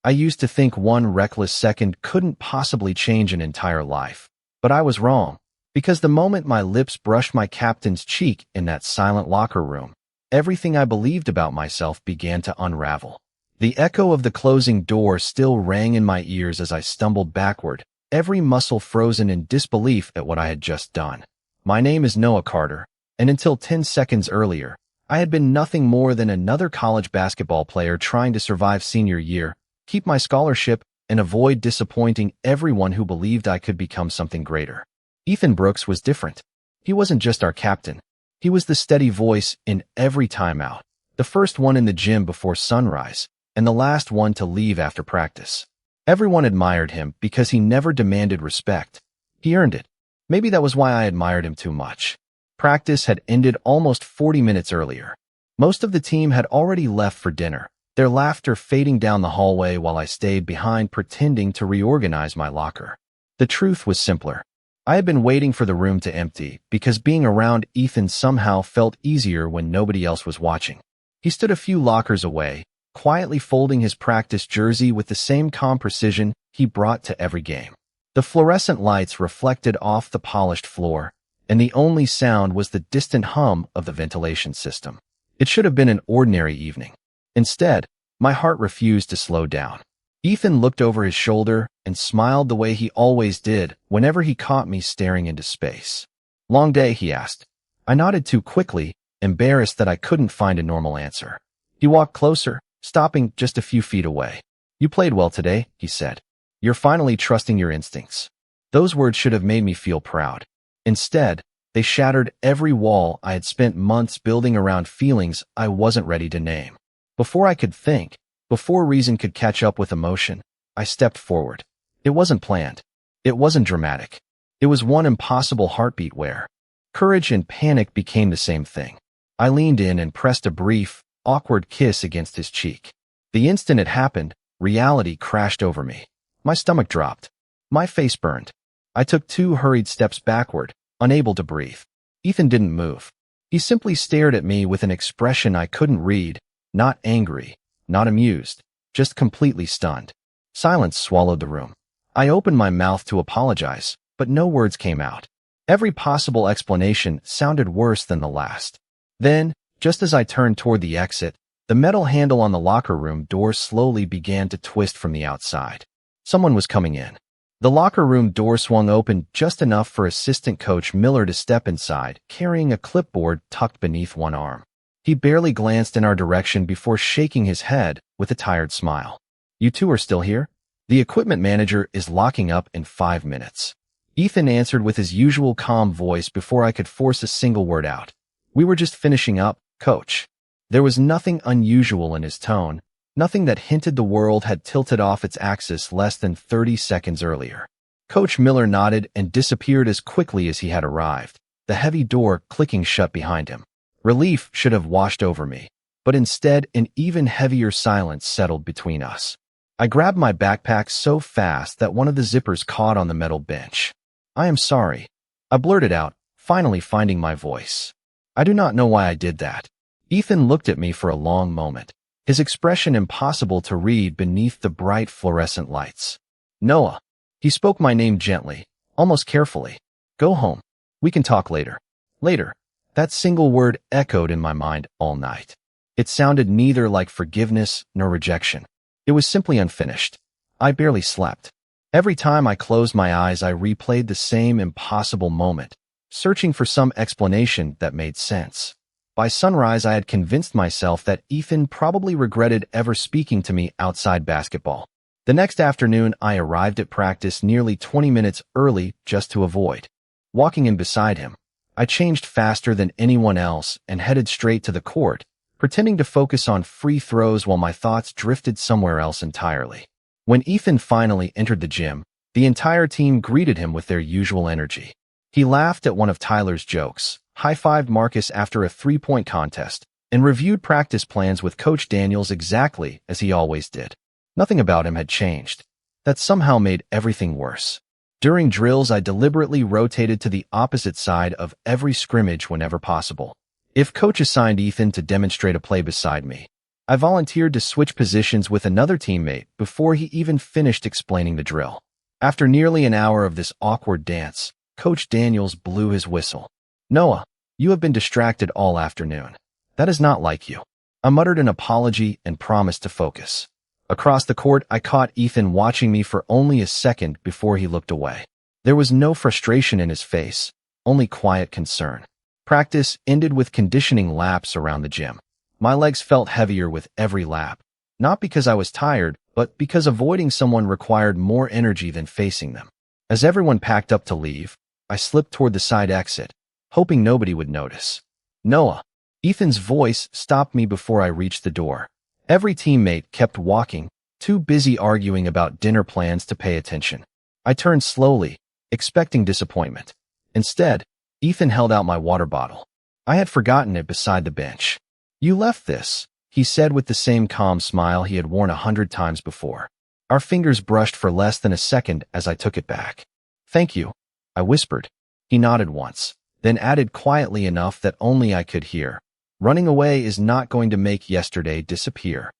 I used to think one reckless second couldn't possibly change an entire life. But I was wrong, because the moment my lips brushed my captain's cheek in that silent locker room, everything I believed about myself began to unravel. The echo of the closing door still rang in my ears as I stumbled backward, every muscle frozen in disbelief at what I had just done. My name is Noah Carter, and until 10 seconds earlier, I had been nothing more than another college basketball player trying to survive senior year, keep my scholarship, and avoid disappointing everyone who believed I could become something greater. Ethan Brooks was different. He wasn't just our captain. He was the steady voice in every timeout, the first one in the gym before sunrise, and the last one to leave after practice. Everyone admired him because he never demanded respect. He earned it. Maybe that was why I admired him too much. Practice had ended almost 40 minutes earlier. Most of the team had already left for dinner, their laughter fading down the hallway while I stayed behind pretending to reorganize my locker. The truth was simpler. I had been waiting for the room to empty because being around Ethan somehow felt easier when nobody else was watching. He stood a few lockers away, quietly folding his practice jersey with the same calm precision he brought to every game. The fluorescent lights reflected off the polished floor, and the only sound was the distant hum of the ventilation system. It should have been an ordinary evening. Instead, my heart refused to slow down. Ethan looked over his shoulder and smiled the way he always did whenever he caught me staring into space. "Long day?" he asked. I nodded too quickly, embarrassed that I couldn't find a normal answer. He walked closer, stopping just a few feet away. "You played well today," he said. "You're finally trusting your instincts." Those words should have made me feel proud. Instead, they shattered every wall I had spent months building around feelings I wasn't ready to name. Before I could think, before reason could catch up with emotion, I stepped forward. It wasn't planned. It wasn't dramatic. It was one impossible heartbeat where courage and panic became the same thing. I leaned in and pressed a brief, awkward kiss against his cheek. The instant it happened, reality crashed over me. My stomach dropped. My face burned. I took 2 hurried steps backward, unable to breathe. Ethan didn't move. He simply stared at me with an expression I couldn't read, not angry, not amused, just completely stunned. Silence swallowed the room. I opened my mouth to apologize, but no words came out. Every possible explanation sounded worse than the last. Then, just as I turned toward the exit, the metal handle on the locker room door slowly began to twist from the outside. Someone was coming in. The locker room door swung open just enough for assistant coach Miller to step inside, carrying a clipboard tucked beneath one arm. He barely glanced in our direction before shaking his head with a tired smile. "You two are still here? The equipment manager is locking up in 5 minutes." Ethan answered with his usual calm voice before I could force a single word out. "We were just finishing up, coach." There was nothing unusual in his tone, nothing that hinted the world had tilted off its axis less than 30 seconds earlier. Coach Miller nodded and disappeared as quickly as he had arrived, the heavy door clicking shut behind him. Relief should have washed over me, but instead an even heavier silence settled between us. I grabbed my backpack so fast that one of the zippers caught on the metal bench. "I am sorry," I blurted out, finally finding my voice. "I do not know why I did that." Ethan looked at me for a long moment, his expression impossible to read beneath the bright fluorescent lights. "Noah." He spoke my name gently, almost carefully. "Go home. We can talk later." Later. That single word echoed in my mind all night. It sounded neither like forgiveness nor rejection. It was simply unfinished. I barely slept. Every time I closed my eyes, I replayed the same impossible moment, searching for some explanation that made sense. By sunrise, I had convinced myself that Ethan probably regretted ever speaking to me outside basketball. The next afternoon, I arrived at practice nearly 20 minutes early just to avoid walking in beside him. I changed faster than anyone else and headed straight to the court, pretending to focus on free throws while my thoughts drifted somewhere else entirely. When Ethan finally entered the gym, the entire team greeted him with their usual energy. He laughed at one of Tyler's jokes, high-fived Marcus after a 3-point contest, and reviewed practice plans with Coach Daniels exactly as he always did. Nothing about him had changed. That somehow made everything worse. During drills, I deliberately rotated to the opposite side of every scrimmage whenever possible. If Coach assigned Ethan to demonstrate a play beside me, I volunteered to switch positions with another teammate before he even finished explaining the drill. After nearly an hour of this awkward dance, Coach Daniels blew his whistle. "Noah, you have been distracted all afternoon. That is not like you." I muttered an apology and promised to focus. Across the court, I caught Ethan watching me for only a second before he looked away. There was no frustration in his face, only quiet concern. Practice ended with conditioning laps around the gym. My legs felt heavier with every lap, not because I was tired, but because avoiding someone required more energy than facing them. As everyone packed up to leave, I slipped toward the side exit, hoping nobody would notice. "Noah." Ethan's voice stopped me before I reached the door. Every teammate kept walking, too busy arguing about dinner plans to pay attention. I turned slowly, expecting disappointment. Instead, Ethan held out my water bottle. I had forgotten it beside the bench. "You left this," he said with the same calm smile he had worn 100 times before. Our fingers brushed for less than a second as I took it back. "Thank you," I whispered. He nodded once, then added quietly enough that only I could hear, "Running away is not going to make yesterday disappear."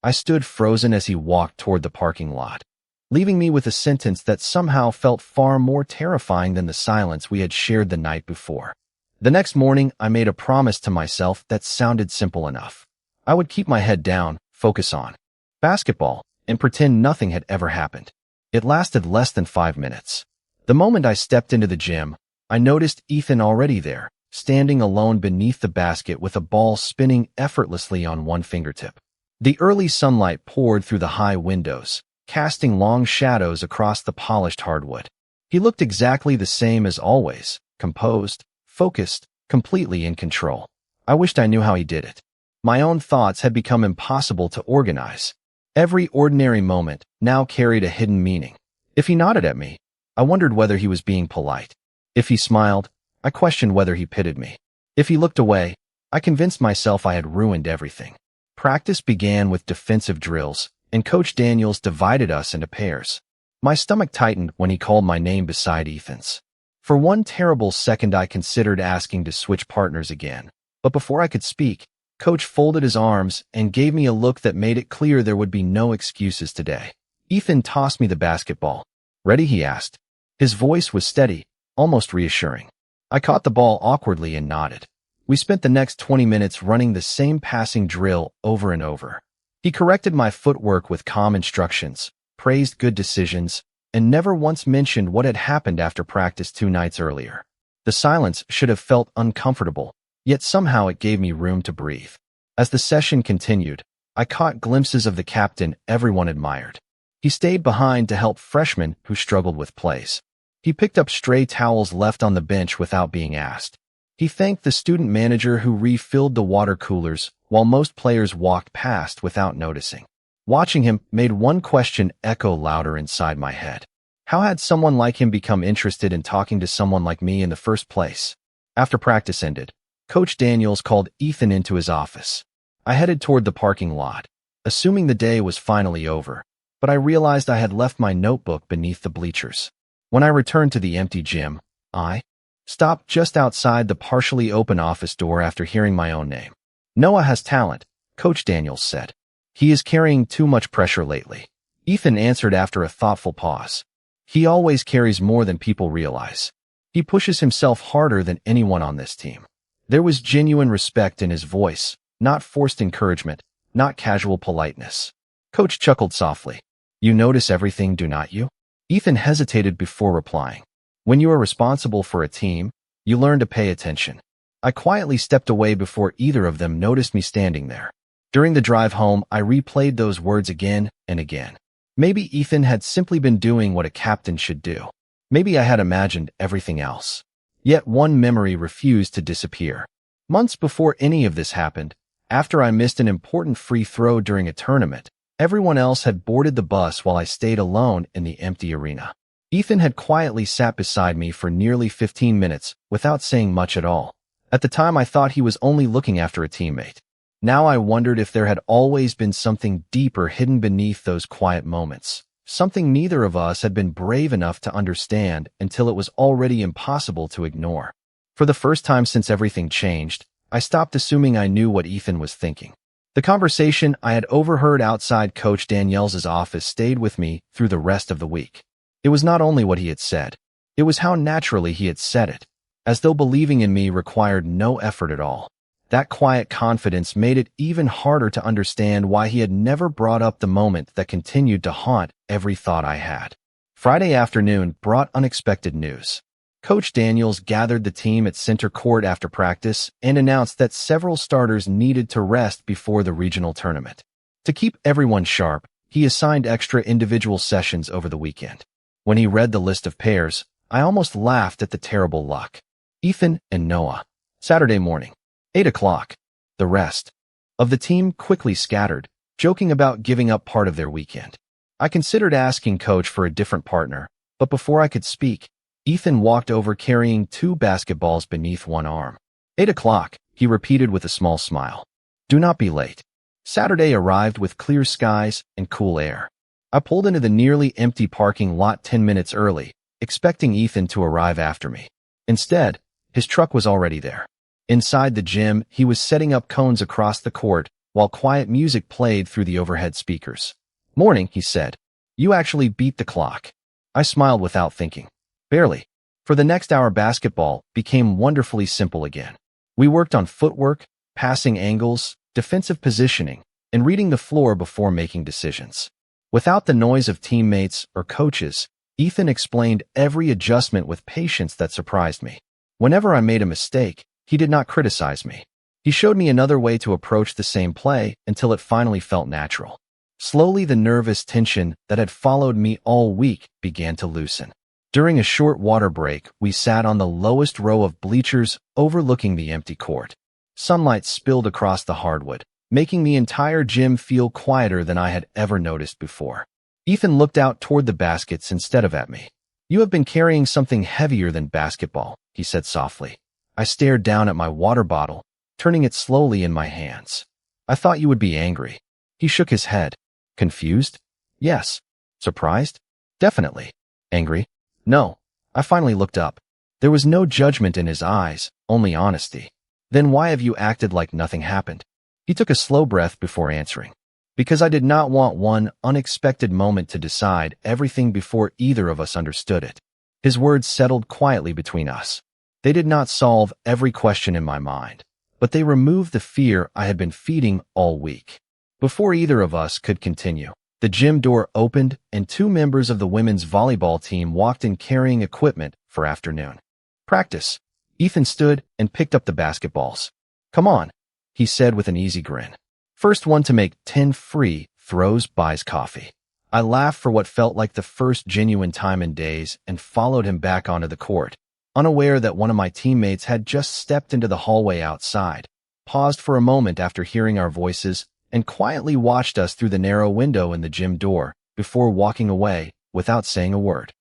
I stood frozen as he walked toward the parking lot, leaving me with a sentence that somehow felt far more terrifying than the silence we had shared the night before. The next morning, I made a promise to myself that sounded simple enough. I would keep my head down, focus on basketball, and pretend nothing had ever happened. It lasted less than 5 minutes. The moment I stepped into the gym, I noticed Ethan already there, standing alone beneath the basket with a ball spinning effortlessly on one fingertip. The early sunlight poured through the high windows, casting long shadows across the polished hardwood. He looked exactly the same as always, composed, focused, completely in control. I wished I knew how he did it. My own thoughts had become impossible to organize. Every ordinary moment now carried a hidden meaning. If he nodded at me, I wondered whether he was being polite. If he smiled, I questioned whether he pitied me. If he looked away, I convinced myself I had ruined everything. Practice began with defensive drills, and Coach Daniels divided us into pairs. My stomach tightened when he called my name beside Ethan's. For one terrible second I considered asking to switch partners again, but before I could speak, Coach folded his arms and gave me a look that made it clear there would be no excuses today. Ethan tossed me the basketball. "Ready?" he asked. His voice was steady, almost reassuring. I caught the ball awkwardly and nodded. We spent the next 20 minutes running the same passing drill over and over. He corrected my footwork with calm instructions, praised good decisions, and never once mentioned what had happened after practice 2 nights earlier. The silence should have felt uncomfortable, yet somehow it gave me room to breathe. As the session continued, I caught glimpses of the captain everyone admired. He stayed behind to help freshmen who struggled with plays. He picked up stray towels left on the bench without being asked. He thanked the student manager who refilled the water coolers while most players walked past without noticing. Watching him made one question echo louder inside my head. How had someone like him become interested in talking to someone like me in the first place? After practice ended, Coach Daniels called Ethan into his office. I headed toward the parking lot, assuming the day was finally over, but I realized I had left my notebook beneath the bleachers. When I returned to the empty gym, I stopped just outside the partially open office door after hearing my own name. "Noah has talent," Coach Daniels said. "He is carrying too much pressure lately." Ethan answered after a thoughtful pause. "He always carries more than people realize. He pushes himself harder than anyone on this team." There was genuine respect in his voice, not forced encouragement, not casual politeness. Coach chuckled softly. "You notice everything, do not you?" Ethan hesitated before replying. "When you are responsible for a team, you learn to pay attention." I quietly stepped away before either of them noticed me standing there. During the drive home, I replayed those words again and again. Maybe Ethan had simply been doing what a captain should do. Maybe I had imagined everything else. Yet one memory refused to disappear. Months before any of this happened, after I missed an important free throw during a tournament, everyone else had boarded the bus while I stayed alone in the empty arena. Ethan had quietly sat beside me for nearly 15 minutes without saying much at all. At the time, I thought he was only looking after a teammate. Now I wondered if there had always been something deeper hidden beneath those quiet moments, something neither of us had been brave enough to understand until it was already impossible to ignore. For the first time since everything changed, I stopped assuming I knew what Ethan was thinking. The conversation I had overheard outside Coach Danielle's office stayed with me through the rest of the week. It was not only what he had said, it was how naturally he had said it, as though believing in me required no effort at all. That quiet confidence made it even harder to understand why he had never brought up the moment that continued to haunt every thought I had. Friday afternoon brought unexpected news. Coach Daniels gathered the team at center court after practice and announced that several starters needed to rest before the regional tournament. To keep everyone sharp, he assigned extra individual sessions over the weekend. When he read the list of pairs, I almost laughed at the terrible luck. Ethan and Noah. Saturday morning. 8 o'clock. The rest of the team quickly scattered, joking about giving up part of their weekend. I considered asking Coach for a different partner, but before I could speak, Ethan walked over carrying 2 basketballs beneath one arm. 8 o'clock, he repeated with a small smile. Do not be late. Saturday arrived with clear skies and cool air. I pulled into the nearly empty parking lot 10 minutes early, expecting Ethan to arrive after me. Instead, his truck was already there. Inside the gym, he was setting up cones across the court while quiet music played through the overhead speakers. Morning, he said. You actually beat the clock. I smiled without thinking. Barely. For the next hour, basketball became wonderfully simple again. We worked on footwork, passing angles, defensive positioning, and reading the floor before making decisions. Without the noise of teammates or coaches, Ethan explained every adjustment with patience that surprised me. Whenever I made a mistake, he did not criticize me. He showed me another way to approach the same play until it finally felt natural. Slowly, the nervous tension that had followed me all week began to loosen. During a short water break, we sat on the lowest row of bleachers overlooking the empty court. Sunlight spilled across the hardwood, making the entire gym feel quieter than I had ever noticed before. Ethan looked out toward the baskets instead of at me. You have been carrying something heavier than basketball, he said softly. I stared down at my water bottle, turning it slowly in my hands. I thought you would be angry. He shook his head. Confused? Yes. Surprised? Definitely. Angry? No. I finally looked up. There was no judgment in his eyes, only honesty. Then why have you acted like nothing happened? He took a slow breath before answering. Because I did not want one unexpected moment to decide everything before either of us understood it. His words settled quietly between us. They did not solve every question in my mind, but they removed the fear I had been feeding all week. Before either of us could continue, the gym door opened and 2 members of the women's volleyball team walked in carrying equipment for afternoon practice. Ethan stood and picked up the basketballs. Come on, he said with an easy grin. First one to make 10 free throws buys coffee. I laughed for what felt like the first genuine time in days and followed him back onto the court, unaware that one of my teammates had just stepped into the hallway outside, paused for a moment after hearing our voices, and quietly watched us through the narrow window in the gym door before walking away without saying a word.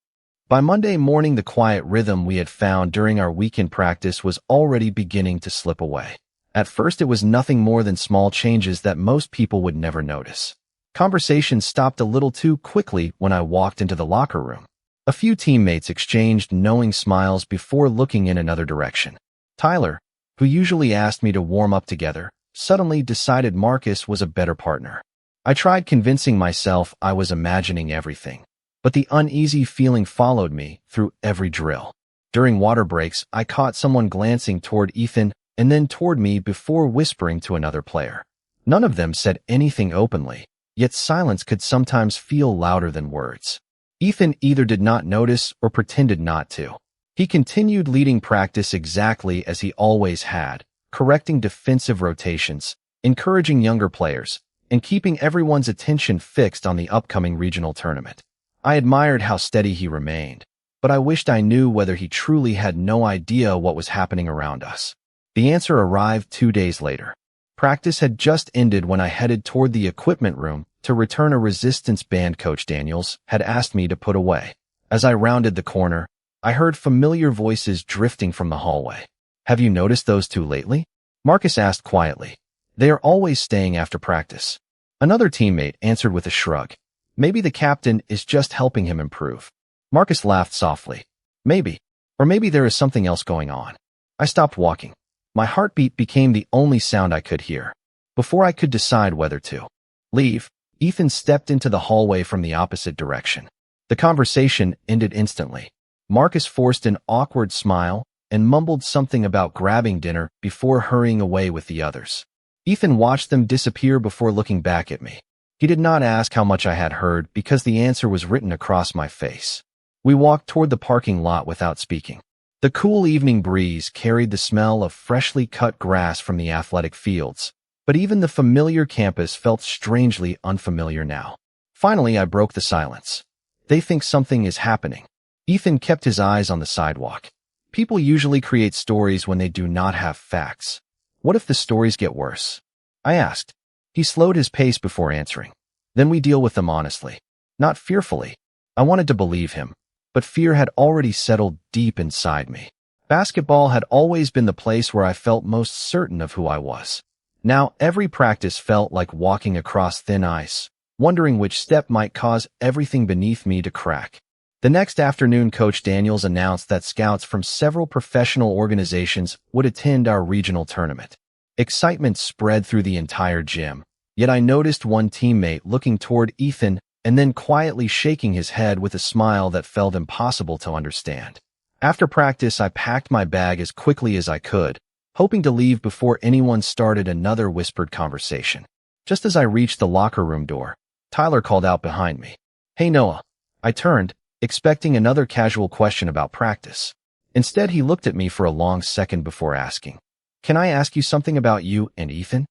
By Monday morning, the quiet rhythm we had found during our weekend practice was already beginning to slip away. At first, it was nothing more than small changes that most people would never notice. Conversation stopped a little too quickly when I walked into the locker room. A few teammates exchanged knowing smiles before looking in another direction. Tyler, who usually asked me to warm up together, suddenly decided Marcus was a better partner. I tried convincing myself I was imagining everything, but the uneasy feeling followed me through every drill. During water breaks, I caught someone glancing toward Ethan and then toward me before whispering to another player. None of them said anything openly, yet silence could sometimes feel louder than words. Ethan either did not notice or pretended not to. He continued leading practice exactly as he always had, correcting defensive rotations, encouraging younger players, and keeping everyone's attention fixed on the upcoming regional tournament. I admired how steady he remained, but I wished I knew whether he truly had no idea what was happening around us. The answer arrived 2 days later. Practice had just ended when I headed toward the equipment room to return a resistance band Coach Daniels had asked me to put away. As I rounded the corner, I heard familiar voices drifting from the hallway. Have you noticed those 2 lately? Marcus asked quietly. They are always staying after practice. Another teammate answered with a shrug. Maybe the captain is just helping him improve. Marcus laughed softly. Maybe. Or maybe there is something else going on. I stopped walking. My heartbeat became the only sound I could hear. Before I could decide whether to leave, Ethan stepped into the hallway from the opposite direction. The conversation ended instantly. Marcus forced an awkward smile and mumbled something about grabbing dinner before hurrying away with the others. Ethan watched them disappear before looking back at me. He did not ask how much I had heard because the answer was written across my face. We walked toward the parking lot without speaking. The cool evening breeze carried the smell of freshly cut grass from the athletic fields, but even the familiar campus felt strangely unfamiliar now. Finally, I broke the silence. They think something is happening. Ethan kept his eyes on the sidewalk. People usually create stories when they do not have facts. What if the stories get worse? I asked. He slowed his pace before answering. Then we deal with them honestly, not fearfully. I wanted to believe him, but fear had already settled deep inside me. Basketball had always been the place where I felt most certain of who I was. Now every practice felt like walking across thin ice, wondering which step might cause everything beneath me to crack. The next afternoon, Coach Daniels announced that scouts from several professional organizations would attend our regional tournament. Excitement spread through the entire gym, yet I noticed one teammate looking toward Ethan and then quietly shaking his head with a smile that felt impossible to understand. After practice, I packed my bag as quickly as I could, hoping to leave before anyone started another whispered conversation. Just as I reached the locker room door, Tyler called out behind me, "Hey Noah." I turned, expecting another casual question about practice. Instead, he looked at me for a long second before asking, "Can I ask you something about you and Ethan?"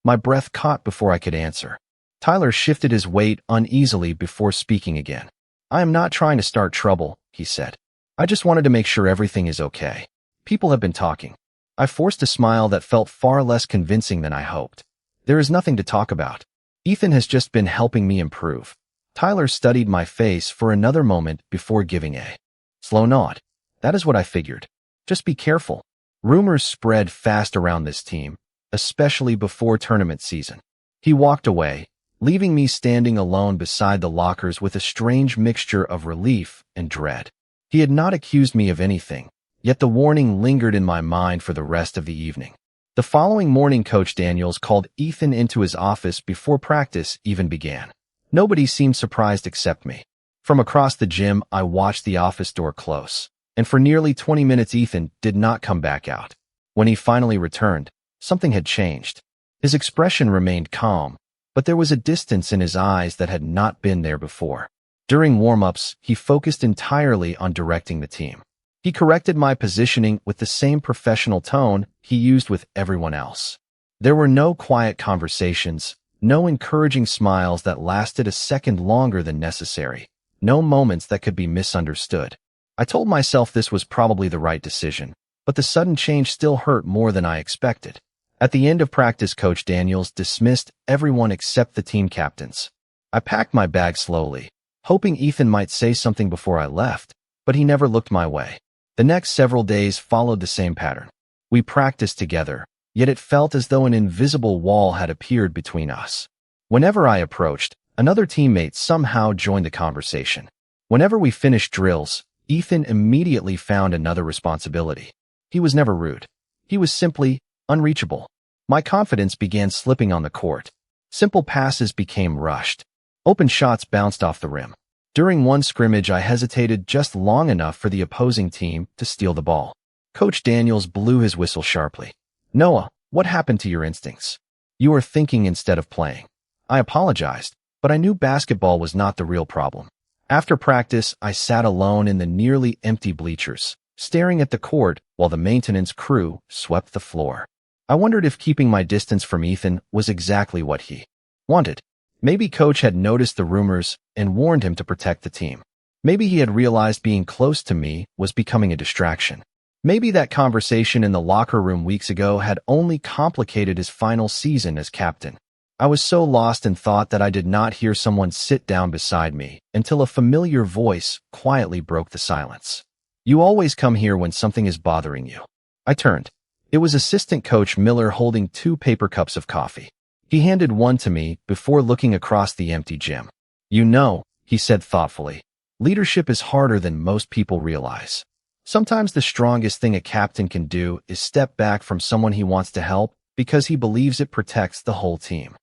My breath caught before I could answer. Tyler shifted his weight uneasily before speaking again. "I am not trying to start trouble," he said. "I just wanted to make sure everything is okay. People have been talking." I forced a smile that felt far less convincing than I hoped. "There is nothing to talk about. Ethan has just been helping me improve." Tyler studied my face for another moment before giving a slow nod. "That is what I figured. Just be careful." Rumors spread fast around this team, especially before tournament season. He walked away, leaving me standing alone beside the lockers with a strange mixture of relief and dread. He had not accused me of anything, yet the warning lingered in my mind for the rest of the evening. The following morning, Coach Daniels called Ethan into his office before practice even began. Nobody seemed surprised except me. From across the gym, I watched the office door close, and for nearly 20 minutes Ethan did not come back out. When he finally returned, something had changed. His expression remained calm, but there was a distance in his eyes that had not been there before. During warm-ups, he focused entirely on directing the team. He corrected my positioning with the same professional tone he used with everyone else. There were no quiet conversations, no encouraging smiles that lasted a second longer than necessary, no moments that could be misunderstood. I told myself this was probably the right decision, but the sudden change still hurt more than I expected. At the end of practice, Coach Daniels dismissed everyone except the team captains. I packed my bag slowly, hoping Ethan might say something before I left, but he never looked my way. The next several days followed the same pattern. We practiced together, yet it felt as though an invisible wall had appeared between us. Whenever I approached, another teammate somehow joined the conversation. Whenever we finished drills, Ethan immediately found another responsibility. He was never rude. He was simply unreachable. My confidence began slipping on the court. Simple passes became rushed. Open shots bounced off the rim. During one scrimmage, I hesitated just long enough for the opposing team to steal the ball. Coach Daniels blew his whistle sharply. "Noah, what happened to your instincts? You are thinking instead of playing." I apologized, but I knew basketball was not the real problem. After practice, I sat alone in the nearly empty bleachers, staring at the court while the maintenance crew swept the floor. I wondered if keeping my distance from Ethan was exactly what he wanted. Maybe Coach had noticed the rumors and warned him to protect the team. Maybe he had realized being close to me was becoming a distraction. Maybe that conversation in the locker room weeks ago had only complicated his final season as captain. I was so lost in thought that I did not hear someone sit down beside me until a familiar voice quietly broke the silence. "You always come here when something is bothering you." I turned. It was Assistant Coach Miller holding 2 paper cups of coffee. He handed one to me before looking across the empty gym. "You know," he said thoughtfully, "leadership is harder than most people realize. Sometimes the strongest thing a captain can do is step back from someone he wants to help because he believes it protects the whole team.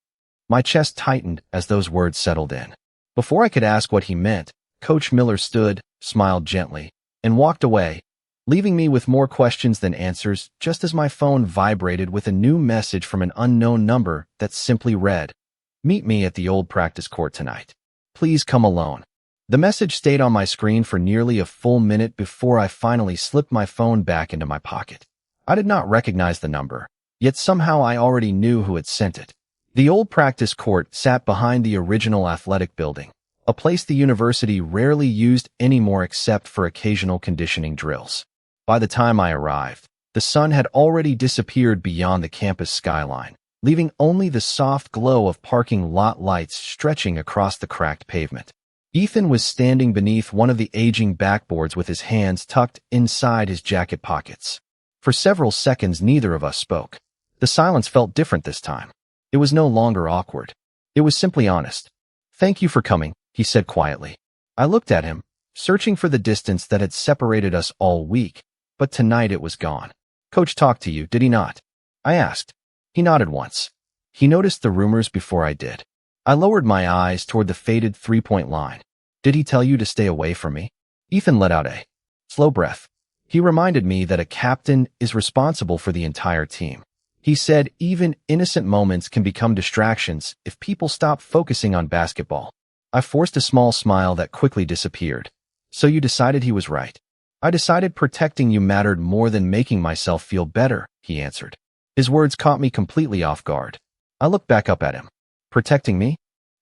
My chest tightened as those words settled in. Before I could ask what he meant, Coach Miller stood, smiled gently, and walked away, leaving me with more questions than answers just as my phone vibrated with a new message from an unknown number that simply read, "Meet me at the old practice court tonight. Please come alone." The message stayed on my screen for nearly a full minute before I finally slipped my phone back into my pocket. I did not recognize the number, yet somehow I already knew who had sent it. The old practice court sat behind the original athletic building, a place the university rarely used anymore except for occasional conditioning drills. By the time I arrived, the sun had already disappeared beyond the campus skyline, leaving only the soft glow of parking lot lights stretching across the cracked pavement. Ethan was standing beneath one of the aging backboards with his hands tucked inside his jacket pockets. For several seconds, neither of us spoke. The silence felt different this time. It was no longer awkward. It was simply honest. "Thank you for coming," he said quietly. I looked at him, searching for the distance that had separated us all week, but tonight it was gone. "Coach talked to you, did he not?" I asked. He nodded once. He noticed the rumors before I did. I lowered my eyes toward the faded three-point line. "Did he tell you to stay away from me?" Ethan let out a slow breath. He reminded me that a captain is responsible for the entire team. He said even innocent moments can become distractions if people stop focusing on basketball. I forced a small smile that quickly disappeared. "So you decided he was right?" "I decided protecting you mattered more than making myself feel better," he answered. His words caught me completely off guard. I looked back up at him. "Protecting me?"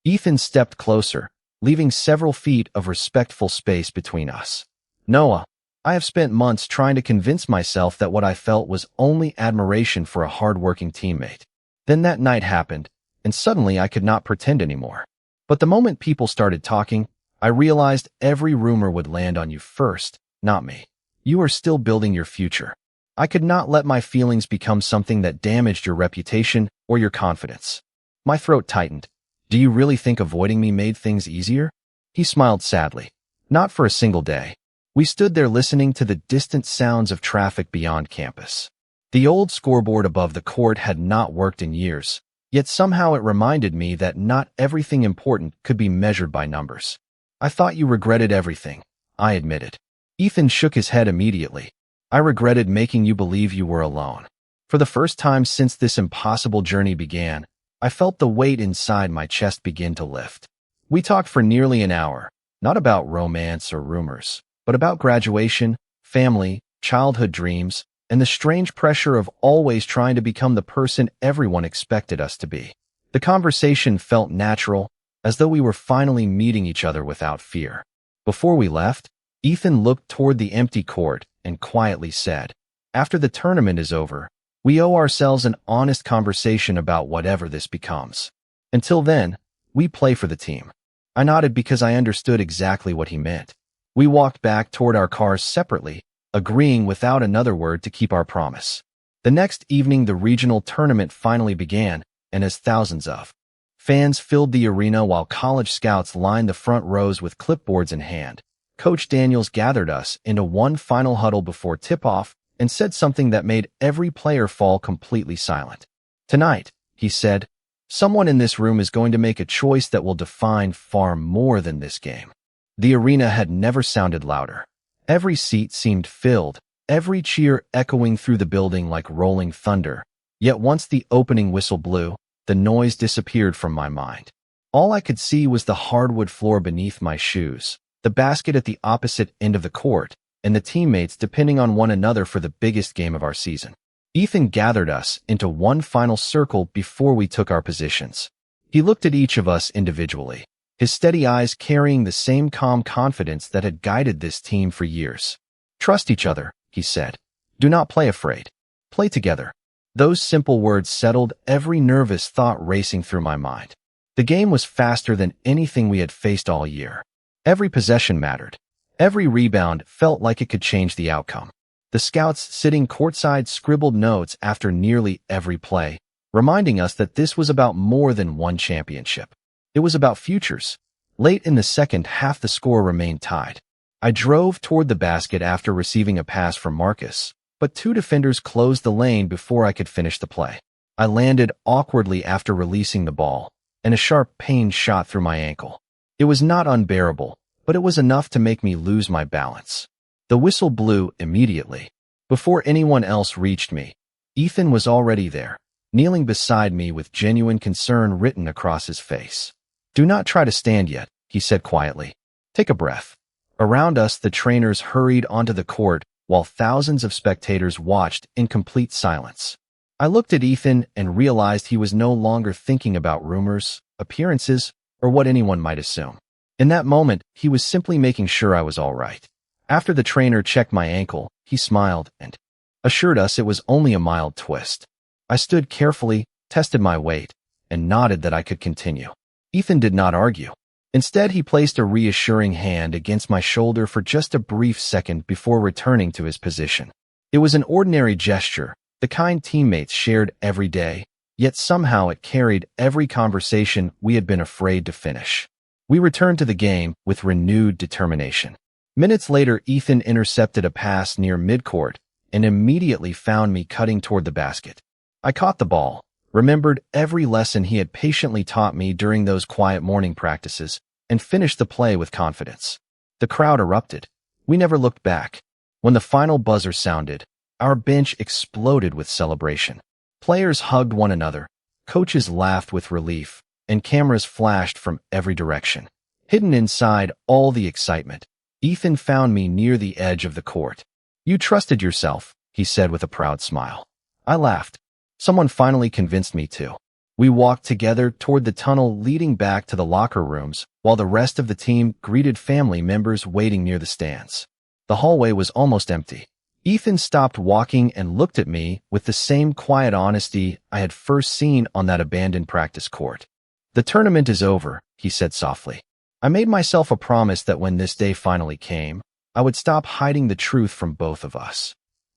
Ethan stepped closer, leaving several feet of respectful space between us. "Noah, I have spent months trying to convince myself that what I felt was only admiration for a hard-working teammate. Then that night happened, and suddenly I could not pretend anymore. But the moment people started talking, I realized every rumor would land on you first, not me. You are still building your future. I could not let my feelings become something that damaged your reputation or your confidence." My throat tightened. "Do you really think avoiding me made things easier?" He smiled sadly. "Not for a single day." We stood there listening to the distant sounds of traffic beyond campus. The old scoreboard above the court had not worked in years, yet somehow it reminded me that not everything important could be measured by numbers. "I thought you regretted everything," I admitted. Ethan shook his head immediately. "I regretted making you believe you were alone. For the first time since this impossible journey began, I felt the weight inside my chest begin to lift." We talked for nearly an hour, not about romance or rumors, but about graduation, family, childhood dreams, and the strange pressure of always trying to become the person everyone expected us to be. The conversation felt natural, as though we were finally meeting each other without fear. Before we left, Ethan looked toward the empty court and quietly said, "After the tournament is over, we owe ourselves an honest conversation about whatever this becomes. Until then, we play for the team." I nodded because I understood exactly what he meant. We walked back toward our cars separately, agreeing without another word to keep our promise. The next evening, the regional tournament finally began, and as thousands of fans filled the arena while college scouts lined the front rows with clipboards in hand, Coach Daniels gathered us into one final huddle before tip-off and said something that made every player fall completely silent. "Tonight," he said, "someone in this room is going to make a choice that will define far more than this game." The arena had never sounded louder. Every seat seemed filled, every cheer echoing through the building like rolling thunder. Yet once the opening whistle blew, the noise disappeared from my mind. All I could see was the hardwood floor beneath my shoes, the basket at the opposite end of the court, and the teammates depending on one another for the biggest game of our season. Ethan gathered us into one final circle before we took our positions. He looked at each of us individually, his steady eyes carrying the same calm confidence that had guided this team for years. "Trust each other," he said. "Do not play afraid. Play together." Those simple words settled every nervous thought racing through my mind. The game was faster than anything we had faced all year. Every possession mattered. Every rebound felt like it could change the outcome. The scouts sitting courtside scribbled notes after nearly every play, reminding us that this was about more than one championship. It was about futures. Late in the second half, the score remained tied. I drove toward the basket after receiving a pass from Marcus, but two defenders closed the lane before I could finish the play. I landed awkwardly after releasing the ball, and a sharp pain shot through my ankle. It was not unbearable, but it was enough to make me lose my balance. The whistle blew immediately. Before anyone else reached me, Ethan was already there, kneeling beside me with genuine concern written across his face. "Do not try to stand yet," he said quietly. "Take a breath." Around us, the trainers hurried onto the court while thousands of spectators watched in complete silence. I looked at Ethan and realized he was no longer thinking about rumors, appearances, or what anyone might assume. In that moment, he was simply making sure I was all right. After the trainer checked my ankle, he smiled and assured us it was only a mild twist. I stood carefully, tested my weight, and nodded that I could continue. Ethan did not argue. Instead, he placed a reassuring hand against my shoulder for just a brief second before returning to his position. It was an ordinary gesture, the kind teammates shared every day, yet somehow it carried every conversation we had been afraid to finish. We returned to the game with renewed determination. Minutes later, Ethan intercepted a pass near midcourt and immediately found me cutting toward the basket. I caught the ball, remembered every lesson he had patiently taught me during those quiet morning practices, and finished the play with confidence. The crowd erupted. We never looked back. When the final buzzer sounded, our bench exploded with celebration. Players hugged one another, coaches laughed with relief, and cameras flashed from every direction. Hidden inside all the excitement, Ethan found me near the edge of the court. "You trusted yourself," he said with a proud smile. I laughed. Someone finally convinced me to. We walked together toward the tunnel leading back to the locker rooms, while the rest of the team greeted family members waiting near the stands. The hallway was almost empty. Ethan stopped walking and looked at me with the same quiet honesty I had first seen on that abandoned practice court. "The tournament is over," he said softly. I made myself a promise that when this day finally came, I would stop hiding the truth from both of us.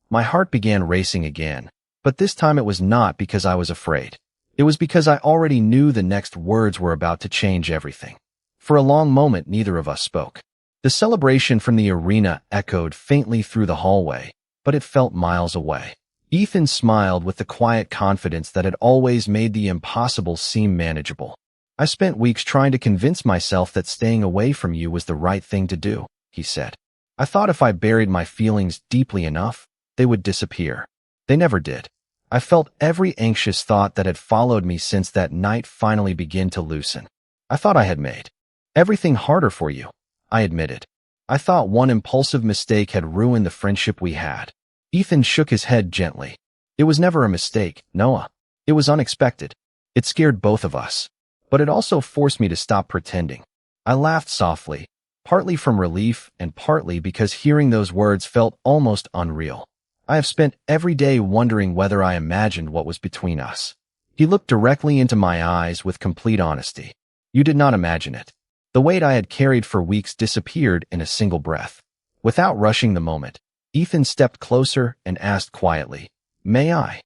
My heart began racing again, but this time it was not because I was afraid. It was because I already knew the next words were about to change everything. For a long moment, neither of us spoke. The celebration from the arena echoed faintly through the hallway, but it felt miles away. Ethan smiled with the quiet confidence that had always made the impossible seem manageable. "I spent weeks trying to convince myself that staying away from you was the right thing to do," he said. "I thought if I buried my feelings deeply enough, they would disappear. They never did. I felt every anxious thought that had followed me since that night finally begin to loosen. I thought I had made everything harder for you," I admitted. "I thought one impulsive mistake had ruined the friendship we had." Ethan shook his head gently. "It was never a mistake, Noah. It was unexpected. It scared both of us, but it also forced me to stop pretending." I laughed softly, partly from relief and partly because hearing those words felt almost unreal. "I have spent every day wondering whether I imagined what was between us." He looked directly into my eyes with complete honesty. "You did not imagine it. The weight I had carried for weeks disappeared in a single breath." Without rushing the moment, Ethan stepped closer and asked quietly, "May I?"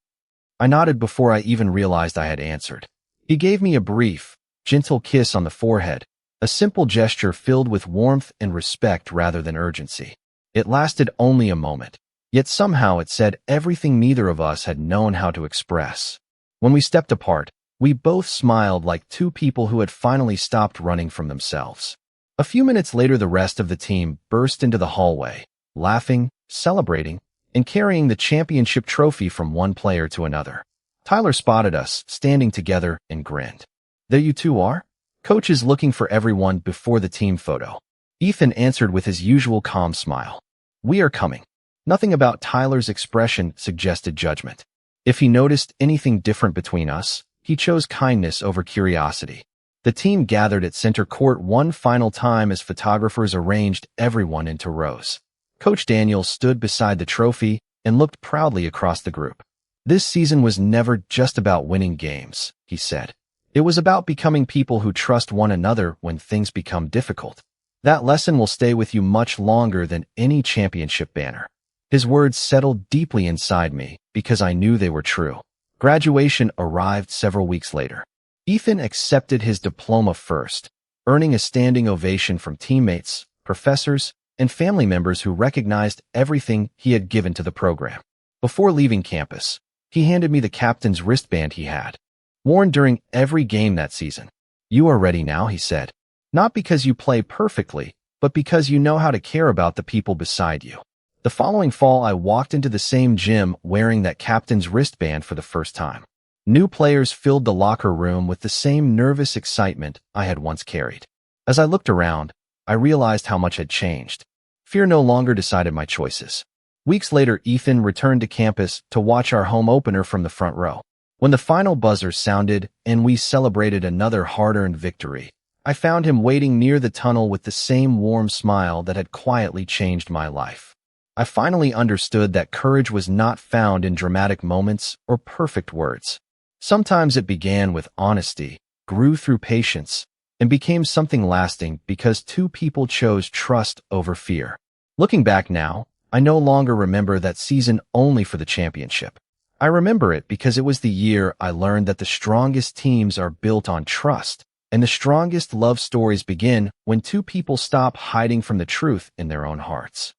I nodded before I even realized I had answered. He gave me a brief, gentle kiss on the forehead, a simple gesture filled with warmth and respect rather than urgency. It lasted only a moment, yet somehow it said everything neither of us had known how to express. When we stepped apart, we both smiled like two people who had finally stopped running from themselves. A few minutes later, the rest of the team burst into the hallway, laughing, celebrating, and carrying the championship trophy from one player to another. Tyler spotted us, standing together, and grinned. "There you two are?" Coach is looking for everyone before the team photo. Ethan answered with his usual calm smile. "We are coming." Nothing about Tyler's expression suggested judgment. If he noticed anything different between us, he chose kindness over curiosity. The team gathered at center court one final time as photographers arranged everyone into rows. Coach Daniel stood beside the trophy and looked proudly across the group. "This season was never just about winning games," he said. "It was about becoming people who trust one another when things become difficult. That lesson will stay with you much longer than any championship banner." His words settled deeply inside me because I knew they were true. Graduation arrived several weeks later. Ethan accepted his diploma first, earning a standing ovation from teammates, professors, and family members who recognized everything he had given to the program. Before leaving campus, He handed me the captain's wristband he had worn during every game that season. "You are ready now," he said. "Not because you play perfectly, but because you know how to care about the people beside you." The following fall, I walked into the same gym wearing that captain's wristband for the first time. New players filled the locker room with the same nervous excitement I had once carried. As I looked around, I realized how much had changed. Fear no longer decided my choices. Weeks later, Ethan returned to campus to watch our home opener from the front row. When the final buzzer sounded and we celebrated another hard-earned victory, I found him waiting near the tunnel with the same warm smile that had quietly changed my life. I finally understood that courage was not found in dramatic moments or perfect words. Sometimes it began with honesty, grew through patience, and became something lasting because two people chose trust over fear. Looking back now, I no longer remember that season only for the championship. I remember it because it was the year I learned that the strongest teams are built on trust, and the strongest love stories begin when two people stop hiding from the truth in their own hearts.